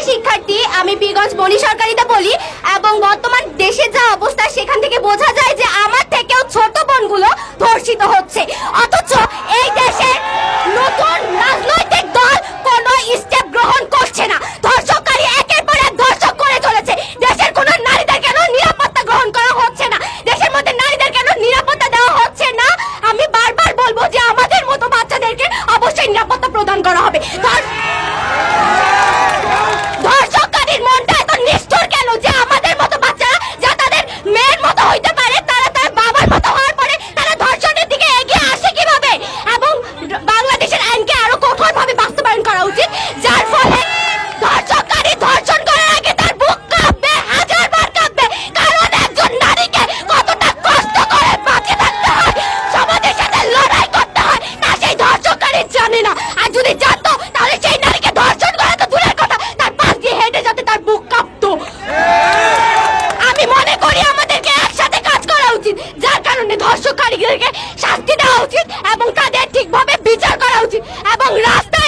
শিক্ষার্থী, আমি বীরগঞ্জ বনি সরকারিতে বলি এবং বর্তমান দেশে যা অবস্থা সেখান থেকে বোঝা যায় যে আমার থেকেও ছোট বোনগুলো ধর্ষিত হচ্ছে, অথচ এই দেশে নতুন রাজনৈতিক দল কোনো স্টেপ গ্রহণ করছে না। ধর্ষককারী একের পর এক ধর্ষক করে চলেছে। দেশের কোনো নারীদের কেন নিরাপত্তা গ্রহণ করা হচ্ছে না? দেশের মধ্যে নারীদের কেন নিরাপত্তা দেওয়া হচ্ছে না? আমি বারবার বলবো যে আমাদের মতো বাচ্চাদেরকে অবশ্যই নিরাপত্তা প্রদান করা হবে। ধর্ষককারীর মনটা এত নিষ্ঠুর কেন যে আমাদের মতো বাচ্চারা যা তাদের মেয়ের মতো হইতে পারে তারা তার বাবার মতো হওয়ার পরে তারা ধর্ষণের দিকে এগিয়ে আসে কিভাবে? এবং বাংলাদেশের আইনকে আরো কঠোরভাবে বাস্তবায়ন করা উচিত, যার ফলে ধর্ষককারী ধর্ষণ করার আগে তার বুক কাঁপবে, হাজারবার কাঁপবে, কারণ একজন নারীকে কতটা কষ্ট করে বাঁচে থাকতে হয়, সমাজের সাথে লড়াই করতে হয়, তা সেই ধর্ষককারী জানে না। আর যদি জানতো তাহলে সেই নারীকে ধর্ষণ করা তো দূরের কথা, তার পাশ দিয়ে হেঁটে যেতে তার বুক কাঁপতো। আমি মনে করি আমাদেরকে একসাথে কাজ করা উচিত, যার কারণে ধর্ষককারীদেরকে শাস্তি দেওয়া উচিত এবং তাদের ঠিকভাবে বিচার করা উচিত এবং রাস্তা